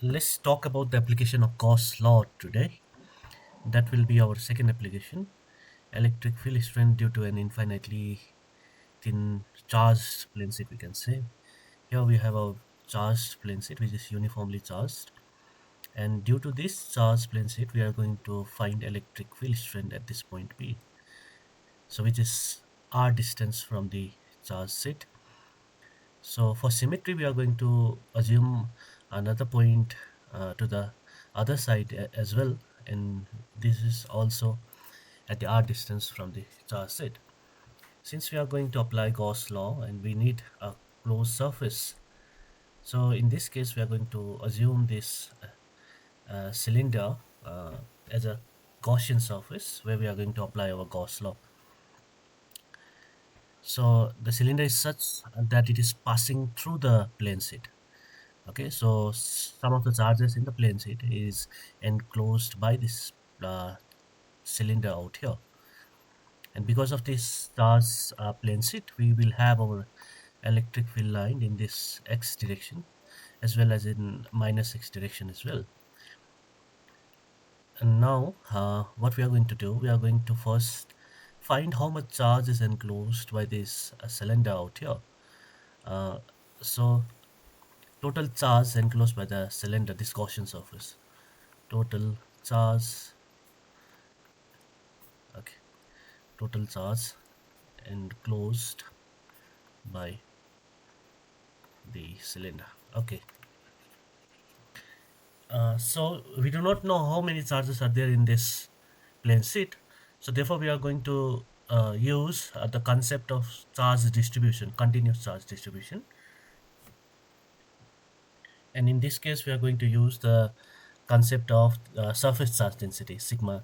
let's talk about the application of Gauss law today. That will be our second application. Electric field strength due to an infinitely thin charged plane sheet, we can say. Here we have a charged plane sheet which is uniformly charged. And due to this charged plane sheet, we are going to find electric field strength at this point P. So which is r distance from the charged sheet. So for symmetry, we are going to assume another point to the other side as well, and this is also at the r distance from the charge set. Since we are going to apply Gauss law and we need a closed surface, so in this case we are going to assume this cylinder as a Gaussian surface where we are going to apply our Gauss law. So the cylinder is such that it is passing through the plane sheet. Okay, so some of the charges in the plane sheet is enclosed by this cylinder out here, and because of this charge plane sheet, we will have our electric field line in this x direction as well as in minus x direction as well. And now what we are going to do, we are going to first find how much charge is enclosed by this cylinder out here. uh, so total charge enclosed by the cylinder, this Gaussian surface, total charge, okay, total charge enclosed by the cylinder. Okay, so we do not know how many charges are there in this plane sheet, so therefore we are going to use the concept of charge distribution, continuous charge distribution. And in this case we are going to use the concept of surface charge density, sigma.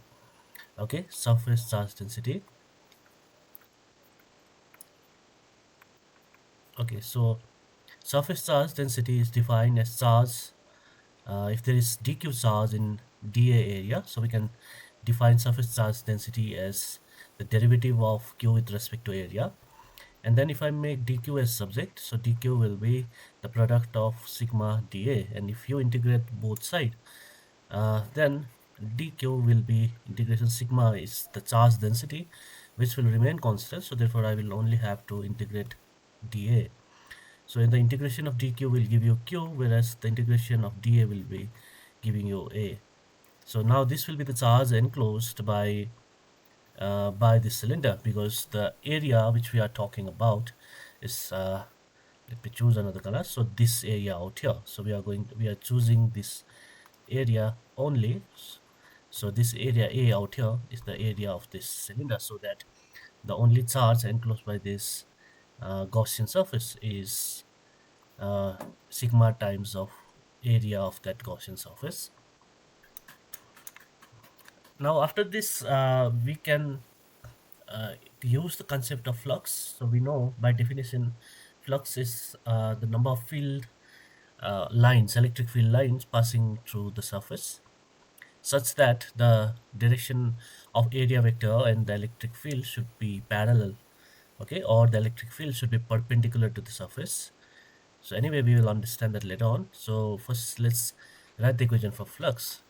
Okay, surface charge density. Okay, so surface charge density is defined as charge if there is dq charge in dA area. So we can define surface charge density as the derivative of q with respect to area. And then if I make dq as subject, so dq will be the product of sigma dA. And if you integrate both sides, then dq will be integration sigma is the charge density, which will remain constant. So therefore I will only have to integrate dA. So in the integration of dq will give you q, whereas the integration of dA will be giving you a. So now this will be the charge enclosed by the cylinder, because the area which we are talking about is let me choose another color. So this area out here. So we are choosing this area only. So this area A out here is the area of this cylinder, so that the only charge enclosed by this Gaussian surface is sigma times of area of that Gaussian surface. Now after this we can use the concept of flux. So we know by definition flux is the number of field lines, electric field lines passing through the surface, such that the direction of area vector and the electric field should be parallel. Okay, or the electric field should be perpendicular to the surface. So anyway, we will understand that later on. So first let's write the equation for flux.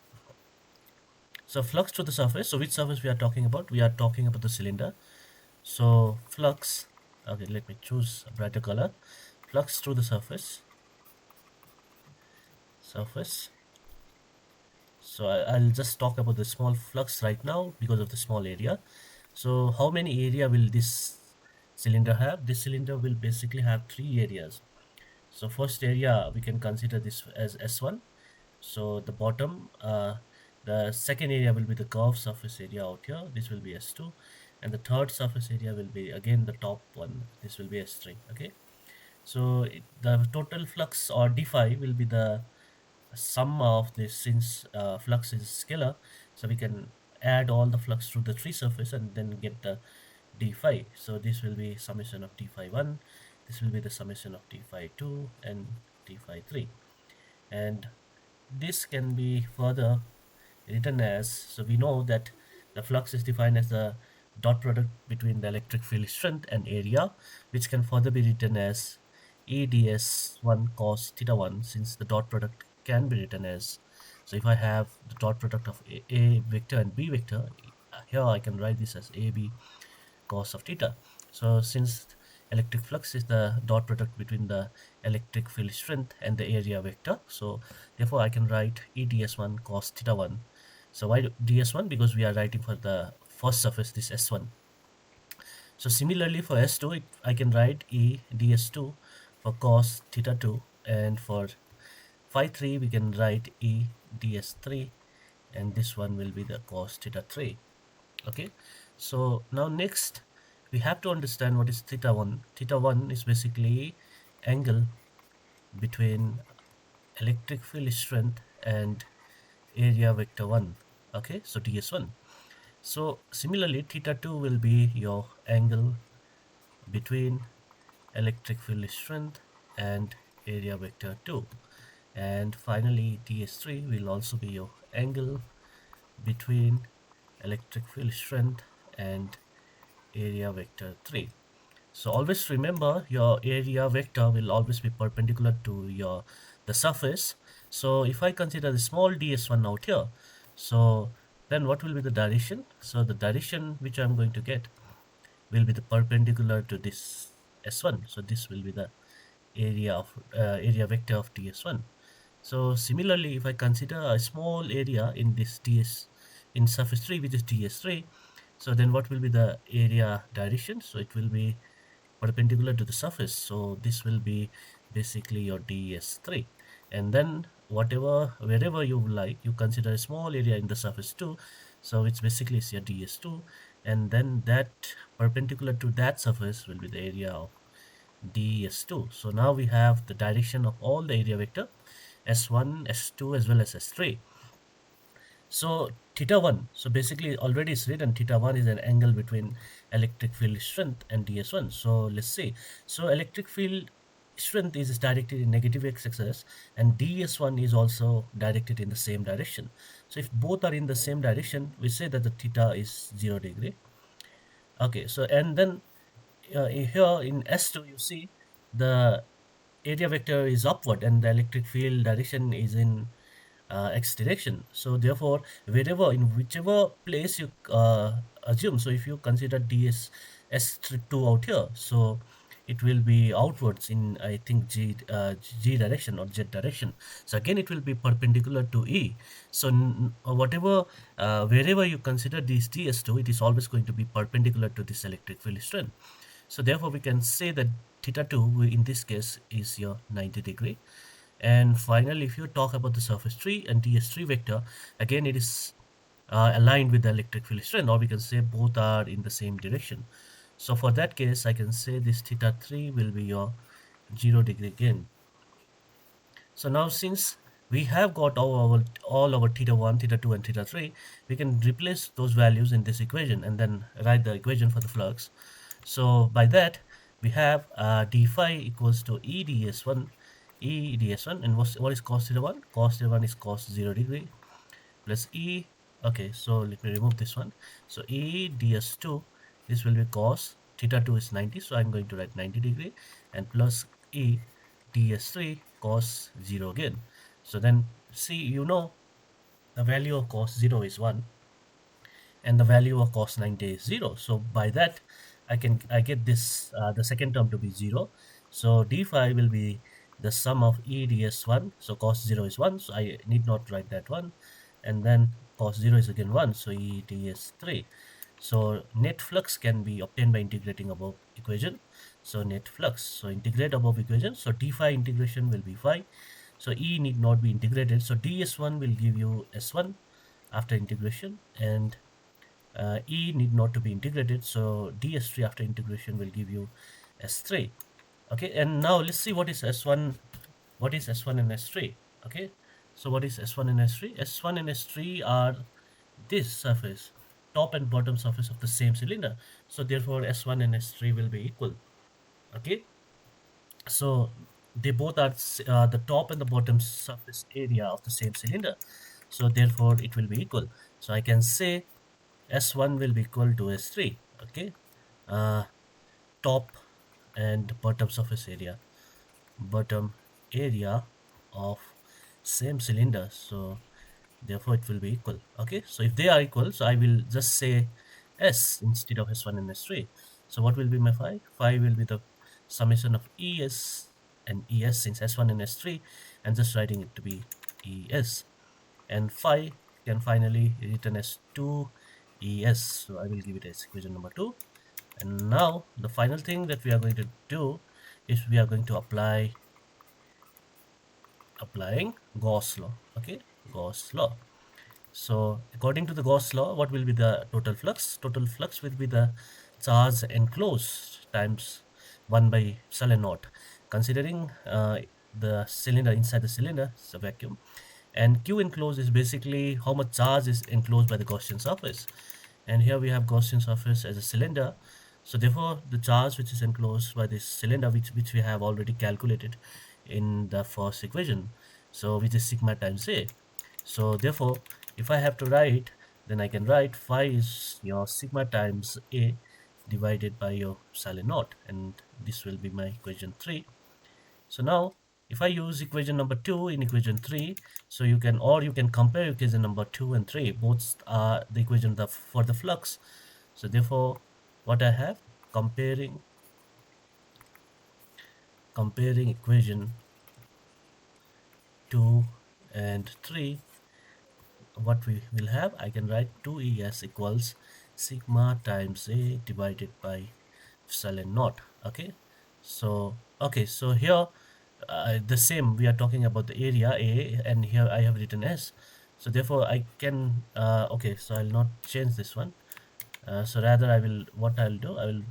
So flux to the surface, so which surface we are talking about? We are talking about the cylinder. So flux, okay, let me choose a brighter color. Flux through the surface. So I'll just talk about the small flux right now because of the small area. So how many area will this cylinder have? This cylinder will basically have three areas. So first area, we can consider this as S1. So the bottom, the second area will be the curved surface area out here. This will be S2. And the third surface area will be again the top one. This will be S3. Okay. So the total flux or d phi will be the sum of this, since flux is scalar. So we can add all the flux to the three surface and then get the d phi. So this will be summation of d phi 1. This will be the summation of d phi 2 and d phi 3. And this can be further written as, so we know that the flux is defined as the dot product between the electric field strength and area, which can further be written as EDS1 cos theta 1, since the dot product can be written as, so if I have the dot product of A vector and B vector, here I can write this as AB cos of theta. So since electric flux is the dot product between the electric field strength and the area vector, so therefore I can write E ds1 cos theta 1. So why ds1? Because we are writing for the first surface, this s1. So similarly for s2, I can write E ds2 for cos theta 2, and for phi 3 we can write E ds3, and this one will be the cos theta 3. Okay, so now next we have to understand what is theta 1. Theta 1 is basically angle between electric field strength and area vector 1. Okay, so ds1. So similarly theta 2 will be your angle between electric field strength and area vector 2, and finally ds3 will also be your angle between electric field strength and area vector 3. So always remember your area vector will always be perpendicular to your the surface. So if I consider the small ds1 out here, so then what will be the direction? So the direction which I'm going to get will be the perpendicular to this s1. So this will be the area vector of ds1. So similarly, if I consider a small area in this ds in surface 3, which is ds3, so then what will be the area direction? So it will be perpendicular to the surface. So this will be basically your ds3. And then whatever, wherever you like, you consider a small area in the surface 2. So it's basically is your ds2. And then that perpendicular to that surface will be the area of ds2. So now we have the direction of all the area vector s1, s2 as well as s3. So theta 1, so basically already it's written theta 1 is an angle between electric field strength and ds1. So let's see. So electric field strength is directed in negative x-axis, and ds1 is also directed in the same direction. So if both are in the same direction, we say that the theta is 0 degree. Okay, so and then here in S2 you see the area vector is upward and the electric field direction is in x direction. So therefore wherever, in whichever place you assume, so if you consider ds s2 out here, so it will be outwards in, I think, g direction or z direction. So again it will be perpendicular to e. So whatever wherever you consider this ds2, it is always going to be perpendicular to this electric field strength. So therefore we can say that theta 2 in this case is your 90 degree. And finally, if you talk about the surface 3 and ds3 vector, again it is aligned with the electric field strength, or we can say both are in the same direction. So for that case, I can say this theta 3 will be your 0 degree again. So now since we have got all our theta 1, theta 2 and theta 3, we can replace those values in this equation and then write the equation for the flux. So by that, we have d phi equals to E ds1, E ds1, and what is cos theta 1? Cos theta 1 is cos 0 degree plus E. Okay, so let me remove this one. So E ds2, this will be cos theta 2 is 90, so I'm going to write 90 degree, and plus E ds3 cos 0 again. So then see, the value of cos 0 is 1 and the value of cos 90 is 0. So by that I get this the second term to be 0. So d phi will be the sum of E ds1. So cos 0 is 1, so I need not write that one. And then cos 0 is again 1, so E ds3. So net flux can be obtained by integrating above equation. So net flux, so integrate above equation. So d phi integration will be phi. So E need not be integrated. So ds1 will give you s1 after integration, and E need not to be integrated. So ds3 after integration will give you s3. Okay, and now let's see what is s1. What is s1 and s3? Okay, so what is s1 and s3? S1 and s3 are this surface, top and bottom surface of the same cylinder. So therefore s1 and s3 will be equal. Okay, so they both are the top and the bottom surface area of the same cylinder. So therefore it will be equal. So I can say s1 will be equal to s3. Okay, uh, top and bottom surface area, bottom area of same cylinder, so therefore it will be equal. Okay, so if they are equal, so I will just say S instead of S1 and S3. So what will be my phi? Phi will be the summation of ES and ES, since S1 and S3, and just writing it to be ES. And phi can finally written as 2 ES. So I will give it as equation number 2. And now the final thing that we are going to do is we are going to applying Gauss law. Okay, Gauss law. So according to the Gauss law, what will be the total flux? Total flux will be the charge enclosed times 1 by epsilon naught. Considering the cylinder, inside the cylinder is a vacuum, and Q enclosed is basically how much charge is enclosed by the Gaussian surface. And here we have Gaussian surface as a cylinder. So therefore, the charge which is enclosed by this cylinder, which we have already calculated in the first equation, so which is sigma times A. So therefore, if I have to write, then I can write phi is your sigma times A divided by your epsilon naught, and this will be my equation 3. So now, if I use equation number 2 in equation 3, so you can, or you can compare equation number 2 and 3. Both are the equation for the flux. So therefore, what I have, comparing equation 2 and 3, what we will have, I can write 2es equals sigma times A divided by epsilon naught. Okay, so okay, so here the same, we are talking about the area A, and here I have written S. So therefore I can okay, so I'll not change this one. So rather I will, what I'll do, I will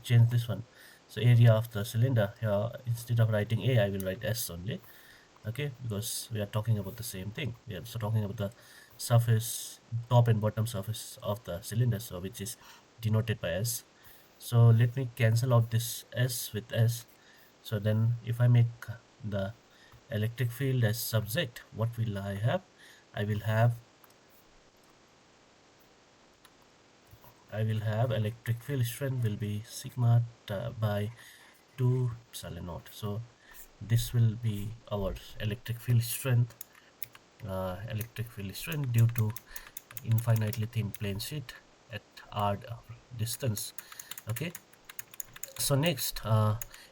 change this one. So area of the cylinder here, instead of writing A, I will write S only. Okay, because we are talking about the same thing. We are also talking about the surface, top and bottom surface of the cylinder, so which is denoted by S. So let me cancel out this S with S. So then if I make the electric field as subject, what will I have? I will have electric field strength will be sigma by 2 epsilon naught. So this will be our electric field strength due to infinitely thin plane sheet at r distance. Okay, so next,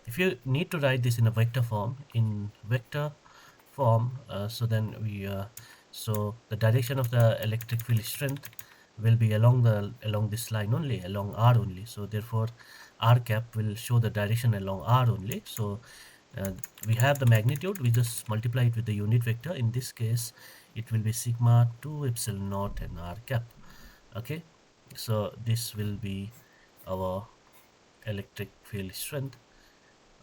if you need to write this in a vector form, so then so the direction of the electric field strength will be along this line only, along r only. So therefore r cap will show the direction along r only. So uh, we have the magnitude, we just multiply it with the unit vector. In this case it will be sigma 2 epsilon naught and r cap. Okay, so this will be our electric field strength,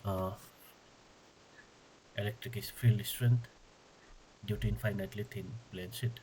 uh, electric field strength due to infinitely thin plane sheet.